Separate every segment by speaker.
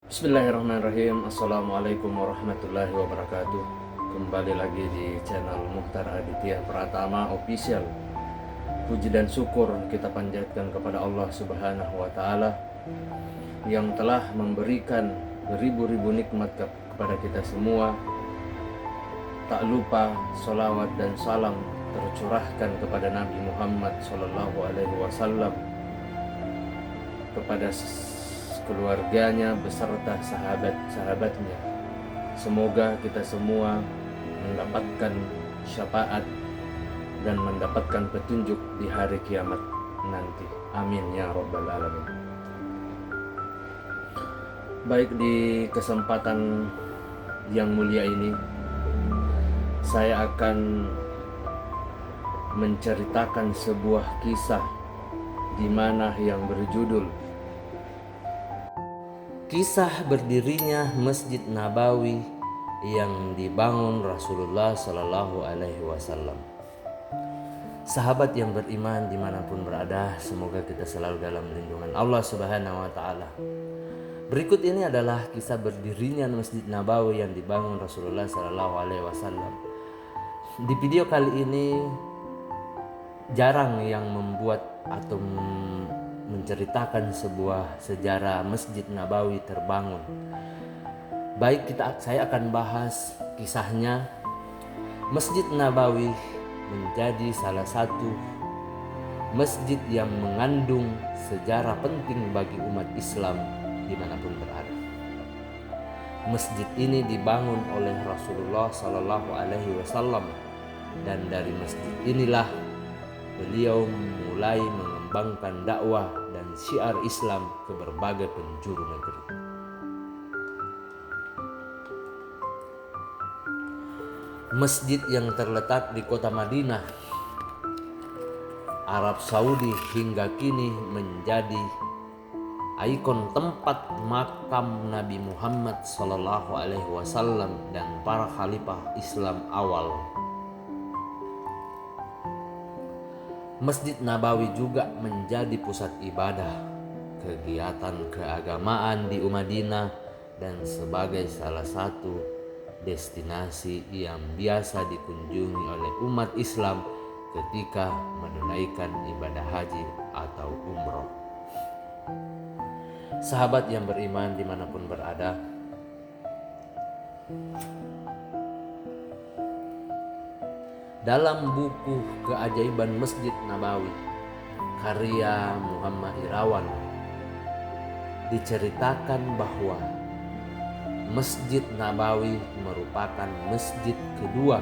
Speaker 1: Bismillahirrahmanirrahim. Assalamualaikum warahmatullahi wabarakatuh. Kembali lagi di channel Mukhtar Aditya Pratama Official. Puji dan syukur kita panjatkan kepada Allah Subhanahu wa Ta'ala yang telah memberikan beribu-ribu nikmat kepada kita semua. Tak lupa salawat dan salam tercurahkan kepada Nabi Muhammad SAW, kepada keluarganya beserta sahabat-sahabatnya. Semoga kita semua mendapatkan syafaat dan mendapatkan petunjuk di hari kiamat nanti. Amin ya rabbal alamin. Baik, di kesempatan yang mulia ini saya akan menceritakan sebuah kisah di mana yang berjudul Kisah berdirinya Masjid Nabawi yang dibangun Rasulullah Sallallahu Alaihi Wasallam. Sahabat yang beriman dimanapun berada, semoga kita selalu dalam lindungan Allah Subhanahu Wa Taala. Berikut ini adalah kisah berdirinya Masjid Nabawi yang dibangun Rasulullah Sallallahu Alaihi Wasallam. Di video kali ini jarang yang membuat atau menceritakan sebuah sejarah Masjid Nabawi terbangun. Baik, saya akan bahas kisahnya. Masjid Nabawi menjadi salah satu masjid yang mengandung sejarah penting bagi umat Islam dimanapun berada. Masjid ini dibangun oleh Rasulullah Sallallahu Alaihi Wasallam, dan dari masjid inilah beliau mulai mengembangkan dakwah dan syiar Islam ke berbagai penjuru negeri. Masjid yang terletak di kota Madinah, Arab Saudi, hingga kini menjadi ikon tempat makam Nabi Muhammad SAW dan para khalifah Islam awal. Masjid Nabawi juga menjadi pusat ibadah, kegiatan keagamaan di Madinah, dan sebagai salah satu destinasi yang biasa dikunjungi oleh umat Islam ketika menunaikan ibadah haji atau umroh. Sahabat yang beriman dimanapun berada, dalam buku Keajaiban Masjid Nabawi karya Muhammad Irawan diceritakan bahwa Masjid Nabawi merupakan masjid kedua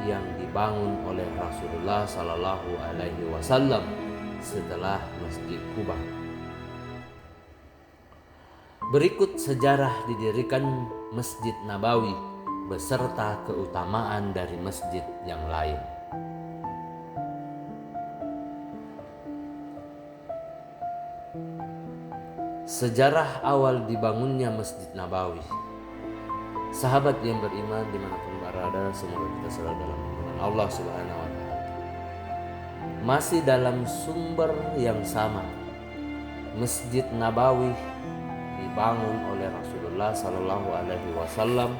Speaker 1: yang dibangun oleh Rasulullah Sallallahu Alaihi Wasallam setelah Masjid Kuba. Berikut sejarah didirikan Masjid Nabawi beserta keutamaan dari masjid yang lain. Sejarah awal dibangunnya Masjid Nabawi. Sahabat yang beriman dimanapun berada, semoga kita selalu dalam lindungan Allah Subhanahu Wa Taala. Masih dalam sumber yang sama, Masjid Nabawi dibangun oleh Rasulullah Sallallahu Alaihi Wasallam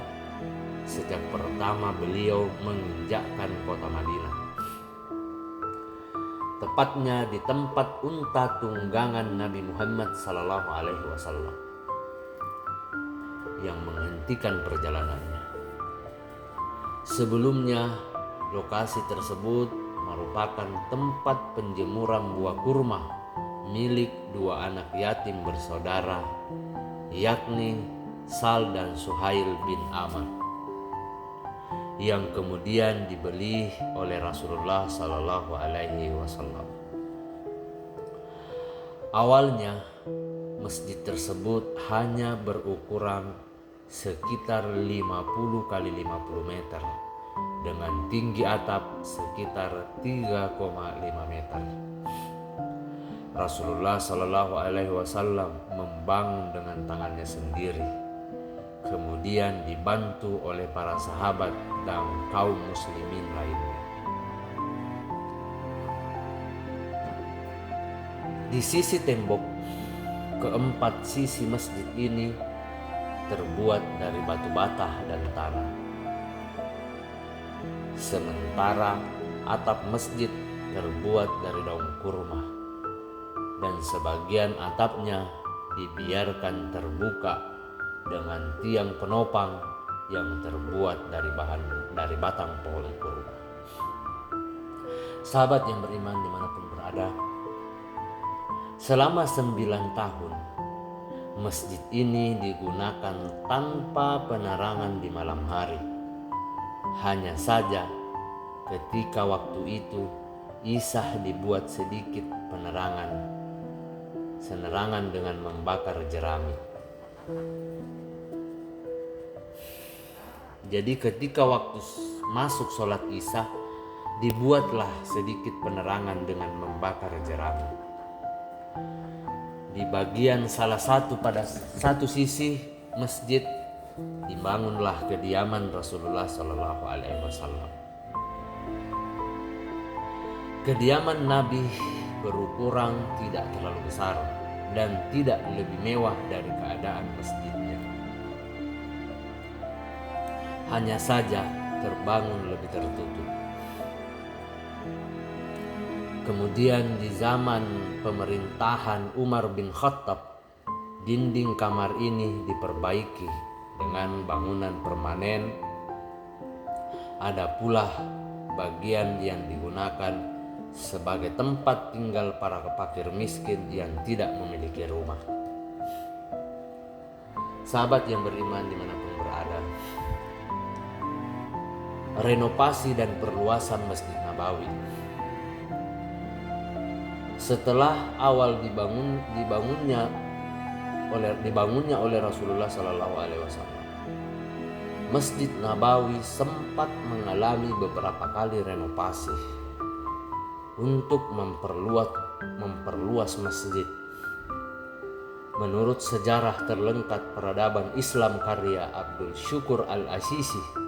Speaker 1: sejak pertama beliau menginjakkan kota Madinah, tepatnya di tempat unta tunggangan Nabi Muhammad Sallallahu Alaihi Wasallam yang menghentikan perjalanannya. Sebelumnya, lokasi tersebut merupakan tempat penjemuran buah kurma milik dua anak yatim bersaudara, yakni Sal dan Suhail bin Amr, yang kemudian dibeli oleh Rasulullah Sallallahu Alaihi Wasallam. Awalnya masjid tersebut hanya berukuran sekitar 50 kali 50 meter dengan tinggi atap sekitar 3,5 meter. Rasulullah Sallallahu Alaihi Wasallam membangun dengan tangannya sendiri, kemudian dibantu oleh para sahabat dan kaum muslimin lainnya. Di sisi tembok keempat sisi masjid ini terbuat dari batu bata dan tanah. Sementara atap masjid terbuat dari daun kurma, dan sebagian atapnya dibiarkan terbuka dengan tiang penopang yang terbuat dari batang pohon kurma. Sahabat yang beriman dimanapun berada, selama 9 tahun masjid ini digunakan tanpa penerangan di malam hari. Hanya saja ketika waktu itu Isa dibuat sedikit penerangan dengan membakar jerami. Jadi ketika waktu masuk sholat Isya, dibuatlah sedikit penerangan dengan membakar jerami. Di bagian pada satu sisi masjid dibangunlah kediaman Rasulullah Shallallahu Alaihi Wasallam. Kediaman Nabi berukuran tidak terlalu besar dan tidak lebih mewah dari keadaan masjidnya. Hanya saja terbangun lebih tertutup. Kemudian di zaman pemerintahan Umar bin Khattab, dinding kamar ini diperbaiki dengan bangunan permanen. Ada pula bagian yang digunakan sebagai tempat tinggal para fakir miskin yang tidak memiliki rumah. Sahabat yang beriman dimanapun berada, renovasi dan perluasan Masjid Nabawi setelah awal dibangunnya oleh Rasulullah Sallallahu Alaihi Wasallam, Masjid Nabawi sempat mengalami beberapa kali renovasi untuk memperluas masjid. Menurut sejarah terlengkap peradaban Islam karya Abdul Syukur Al-Asisi,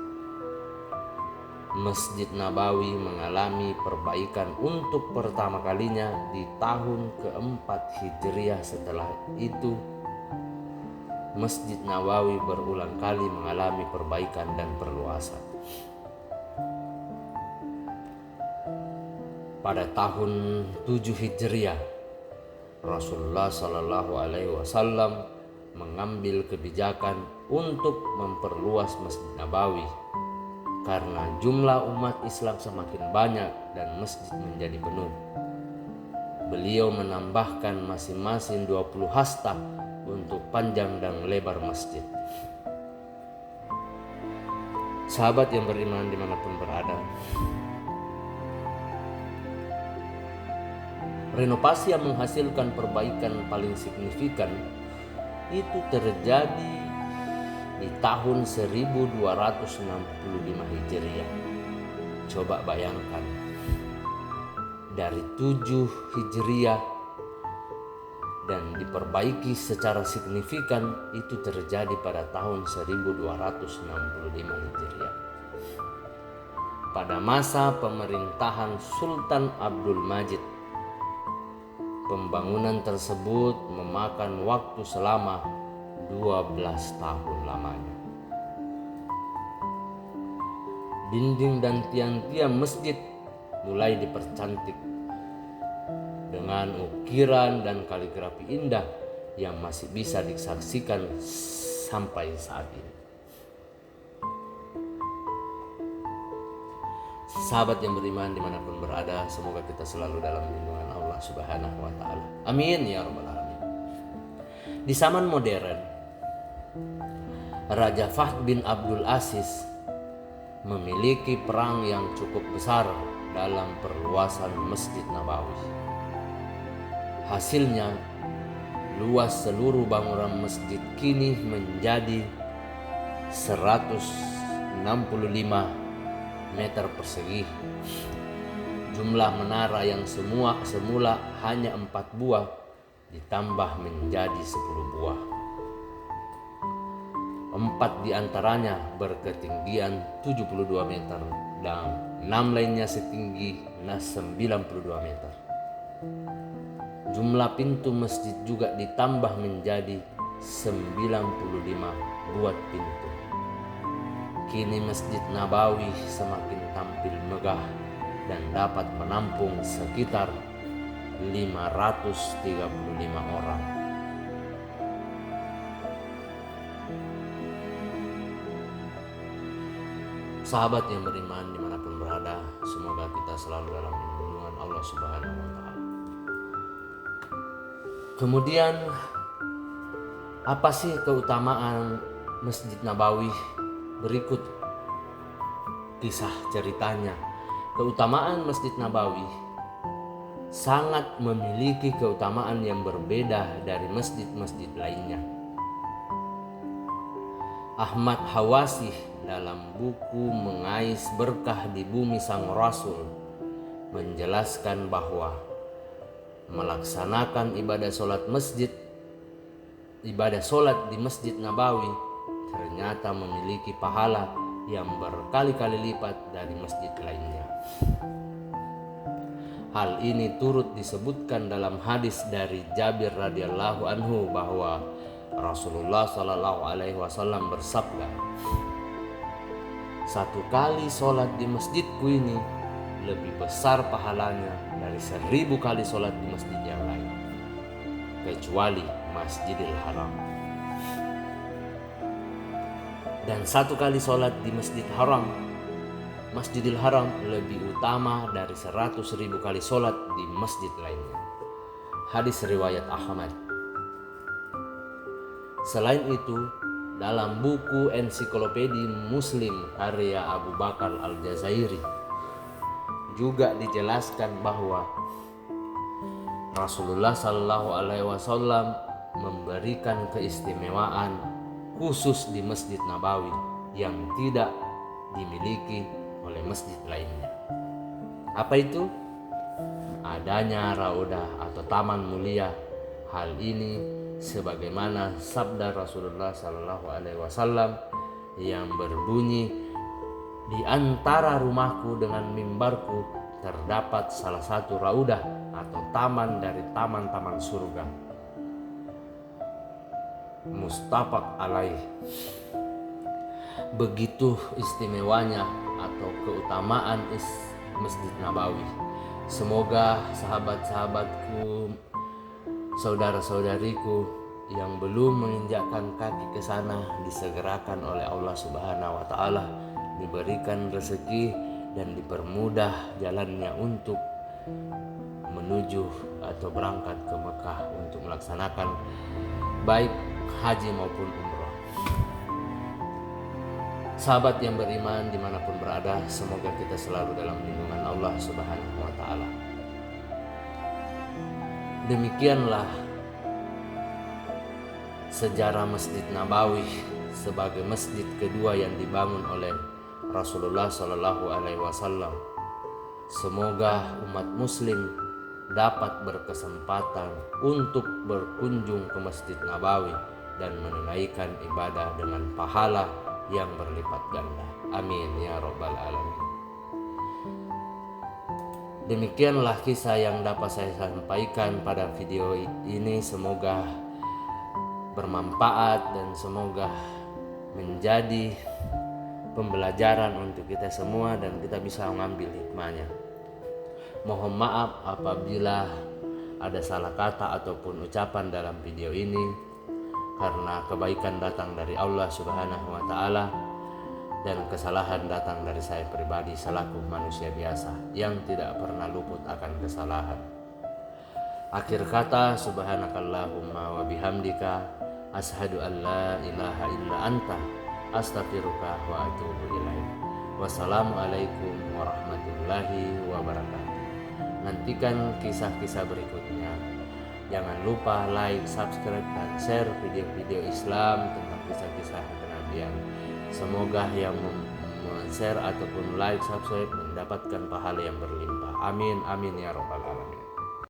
Speaker 1: Masjid Nabawi mengalami perbaikan untuk pertama kalinya di tahun keempat Hijriah. Setelah itu, Masjid Nabawi berulang kali mengalami perbaikan dan perluasan. Pada tahun 7 Hijriah, Rasulullah Shallallahu Alaihi Wasallam mengambil kebijakan untuk memperluas Masjid Nabawi karena jumlah umat Islam semakin banyak dan masjid menjadi penuh. Beliau menambahkan masing-masing 20 hasta untuk panjang dan lebar masjid. Sahabat yang beriman dimanapun berada, renovasi yang menghasilkan perbaikan paling signifikan itu terjadi di tahun 1265 Hijriah. Coba bayangkan, dari 7 Hijriah dan diperbaiki secara signifikan itu terjadi pada tahun 1265 Hijriah. Pada masa pemerintahan Sultan Abdul Majid, pembangunan tersebut memakan waktu selama 12 tahun lamanya. Dinding dan tiang-tiang masjid mulai dipercantik dengan ukiran dan kaligrafi indah yang masih bisa disaksikan sampai saat ini. Sahabat yang beriman dimanapun berada, semoga kita selalu dalam lindungan Allah Subhanahu wa Ta'ala. Amin ya Rabbal Alamin. Di zaman modern, Raja Fahd bin Abdul Aziz memiliki peran yang cukup besar dalam perluasan Masjid Nabawi. Hasilnya, luas seluruh bangunan masjid kini menjadi 165 meter persegi. Jumlah menara yang semula hanya 4 buah ditambah menjadi 10 buah. 4 diantaranya berketinggian 72 meter dan 6 lainnya setinggi 92 meter. Jumlah pintu masjid juga ditambah menjadi
Speaker 2: 95 buat pintu. Kini Masjid Nabawi semakin tampil megah dan dapat menampung sekitar 535 orang. Sahabat yang beriman dimanapun berada, semoga kita selalu dalam lindungan Allah Subhanahu wa Ta'ala. Kemudian, apa sih keutamaan Masjid Nabawi? Berikut kisah ceritanya. Keutamaan Masjid Nabawi sangat memiliki keutamaan yang berbeda dari masjid-masjid lainnya. Ahmad Hawasih dalam buku Mengais Berkah di Bumi Sang Rasul menjelaskan bahwa melaksanakan ibadah solat di Masjid Nabawi ternyata memiliki pahala yang berkali-kali lipat dari masjid lainnya. Hal ini turut disebutkan dalam hadis dari Jabir radhiyallahu anhu bahwa Rasulullah Shallallahu alaihi wasallam bersabda, "Satu kali sholat di masjidku ini lebih besar pahalanya dari 1000 kali sholat di masjid yang lain, kecuali Masjidil Haram. Dan 1 kali sholat di Masjidil Haram lebih utama dari 100.000 kali sholat di masjid lainnya." Hadis riwayat Ahmad. Selain itu, dalam buku Ensiklopedi Muslim karya Abu Bakar Al-Jazairi juga dijelaskan bahwa Rasulullah Shallallahu alaihi wasallam memberikan keistimewaan khusus di Masjid Nabawi yang tidak dimiliki oleh masjid lainnya. Apa itu? Adanya raudah atau taman mulia. Hal ini sebagaimana sabda Rasulullah Shallallahu alaihi wasallam yang berbunyi, "Di antara rumahku dengan mimbarku terdapat salah satu raudah atau taman dari taman-taman surga." Muttafaq alaih. Begitu istimewanya atau keutamaan Masjid Nabawi. Semoga sahabat-sahabatku, saudara-saudariku yang belum menginjakkan kaki ke sana disegerakan oleh Allah Subhanahu wa Ta'ala, diberikan rezeki dan dipermudah jalannya untuk menuju atau berangkat ke Mekah untuk melaksanakan baik haji maupun umroh. Sahabat yang beriman dimanapun berada, semoga kita selalu dalam lindungan Allah Subhanahu wa Ta'ala. Demikianlah sejarah Masjid Nabawi sebagai masjid kedua yang dibangun oleh Rasulullah Shallallahu alaihi wasallam. Semoga umat muslim dapat berkesempatan untuk berkunjung ke Masjid Nabawi dan menunaikan ibadah dengan pahala yang berlipat ganda. Amin ya rabbal alamin. Demikianlah kisah yang dapat saya sampaikan pada video ini. Semoga bermanfaat dan semoga menjadi pembelajaran untuk kita semua dan kita bisa mengambil hikmahnya. Mohon maaf apabila ada salah kata ataupun ucapan dalam video ini, karena kebaikan datang dari Allah Subhanahu wa Ta'ala dan kesalahan datang dari saya pribadi selaku manusia biasa yang tidak pernah luput akan kesalahan. Akhir kata, subhanakallahumma wa bihamdika asyhadu an la ilaha illa anta astaghfiruka wa atubu ilaik. Wassalamualaikum warahmatullahi wabarakatuh. Nantikan kisah-kisah berikutnya. Jangan lupa like, subscribe, dan share video-video Islam tentang kisah-kisah kenabian. Semoga yang share ataupun like, subscribe mendapatkan pahala yang berlimpah. Amin, amin ya rabbal alamin.